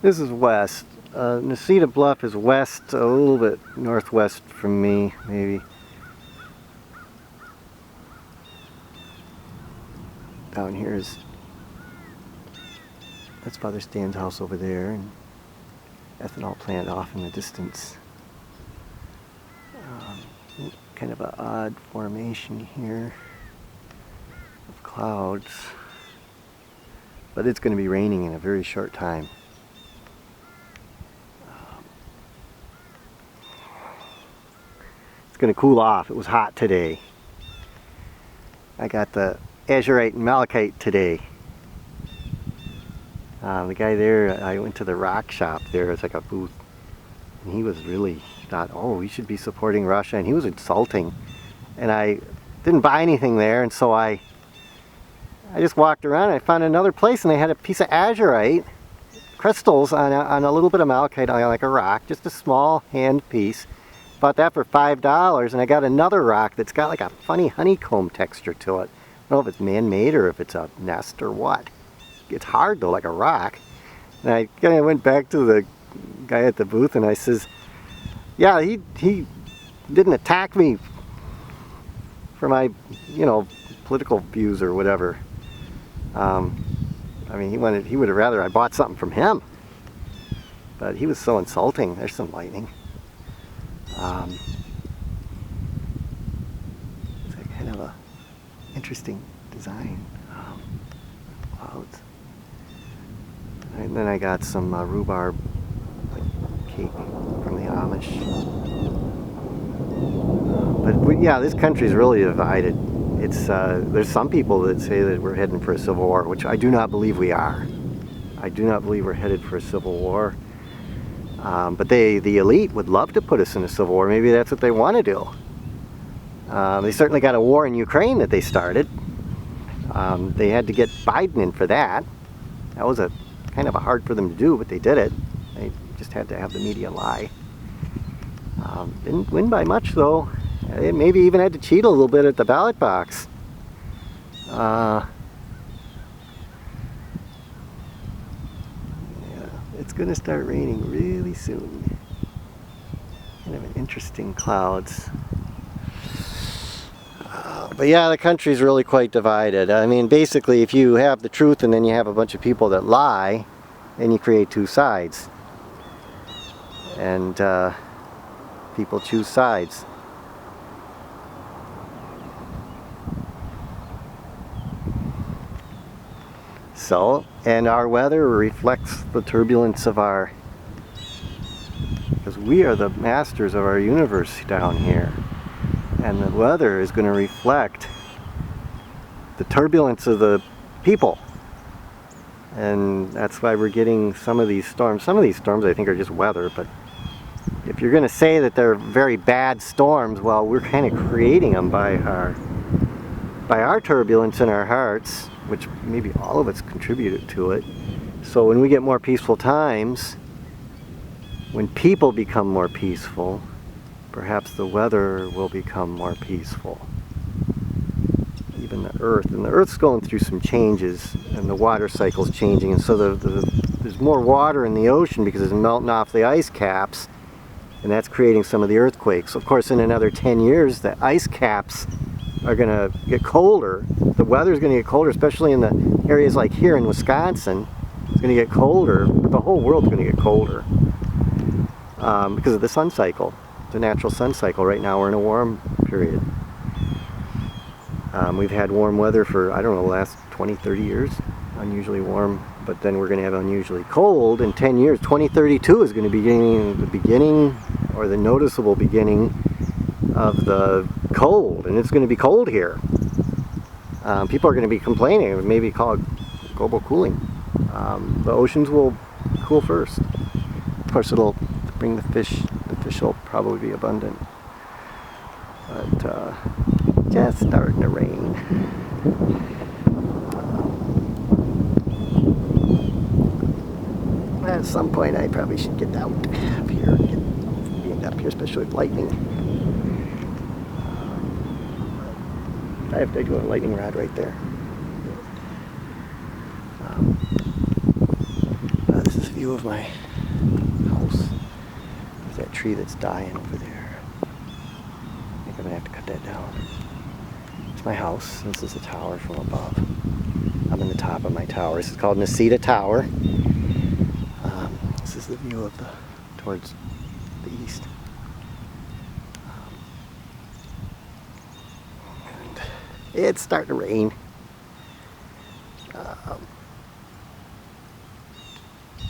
This is west. Necedah Bluff is west, a little bit northwest from me, maybe. Down here is, that's Father Stan's house over there, and ethanol plant off in the distance. Kind of an odd formation here of clouds, but it's going to be raining in a very short time. It's going to cool off. It was hot today. I got the azurite and malachite today. The guy there, I went to the rock shop there. It's like a booth, and he was really thought, oh, we should be supporting Russia, and he was insulting. And I didn't buy anything there, and so I just walked around and I found another place, and they had a piece of azurite crystals on a little bit of malachite on like a rock, just a small hand piece. Bought that for $5, and I got another rock that's got like a funny honeycomb texture to it. I don't know if it's man-made or if it's a nest or what. It's hard though, like a rock. And I kind of went back to the guy at the booth and I says, yeah, he didn't attack me for my, political views or whatever. I mean, he would have rather I bought something from him. But he was so insulting. There's some lightning. It's a kind of a interesting design. Clouds. And then I got some rhubarb cake from the Amish. But yeah, this country is really divided. It's there's some people that say that we're heading for a civil war, which I do not believe we are. I do not believe we're headed for a civil war. But the elite would love to put us in a civil war. Maybe that's what they want to do. They certainly got a war in Ukraine that they started. They had to get Biden in for that. That was kind of hard for them to do, but they did it. They just had to have the media lie. Didn't win by much though. They maybe even had to cheat a little bit at the ballot box. Yeah, it's going to start raining really soon. Kind of an interesting clouds. But yeah, the country's really quite divided. I mean, basically, if you have the truth and then you have a bunch of people that lie, then you create two sides. And people choose sides. So, and our weather reflects the turbulence of our, because we are the masters of our universe down here. And the weather is going to reflect the turbulence of the people. And that's why we're getting some of these storms. Some of these storms I think are just weather, but if you're going to say that they're very bad storms, well, we're kind of creating them by our turbulence in our hearts, which maybe all of us contributed to it. So when we get more peaceful times, when people become more peaceful, perhaps the weather will become more peaceful. Even the earth. And the earth's going through some changes, and the water cycle's changing, and so there's more water in the ocean because it's melting off the ice caps, and that's creating some of the earthquakes. Of course, in another 10 years, the ice caps are going to get colder. The weather's going to get colder, especially in the areas like here in Wisconsin. It's going to get colder, but the whole world's going to get colder because of the sun cycle. The natural sun cycle. Right now we're in a warm period. We've had warm weather for, I don't know, the last 20, 30 years. Unusually warm, but then we're going to have unusually cold in 10 years. 2032 is going to be the beginning, or the noticeable beginning of the cold, and it's going to be cold here. People are going to be complaining. It may be called global cooling. The oceans will cool first. Of course, it'll bring the fish. The fish will probably be abundant. But just starting to rain. At some point, I probably should get out up here. Being up here, especially with lightning. I have to do a lightning rod right there. This is a view view of my house. There's that tree that's dying over there. I think I'm gonna have to cut that down. It's my house. This is a tower from above. I'm in the top of my tower. This is called Necedah Tower. This is the view of towards the east. And it's starting to rain.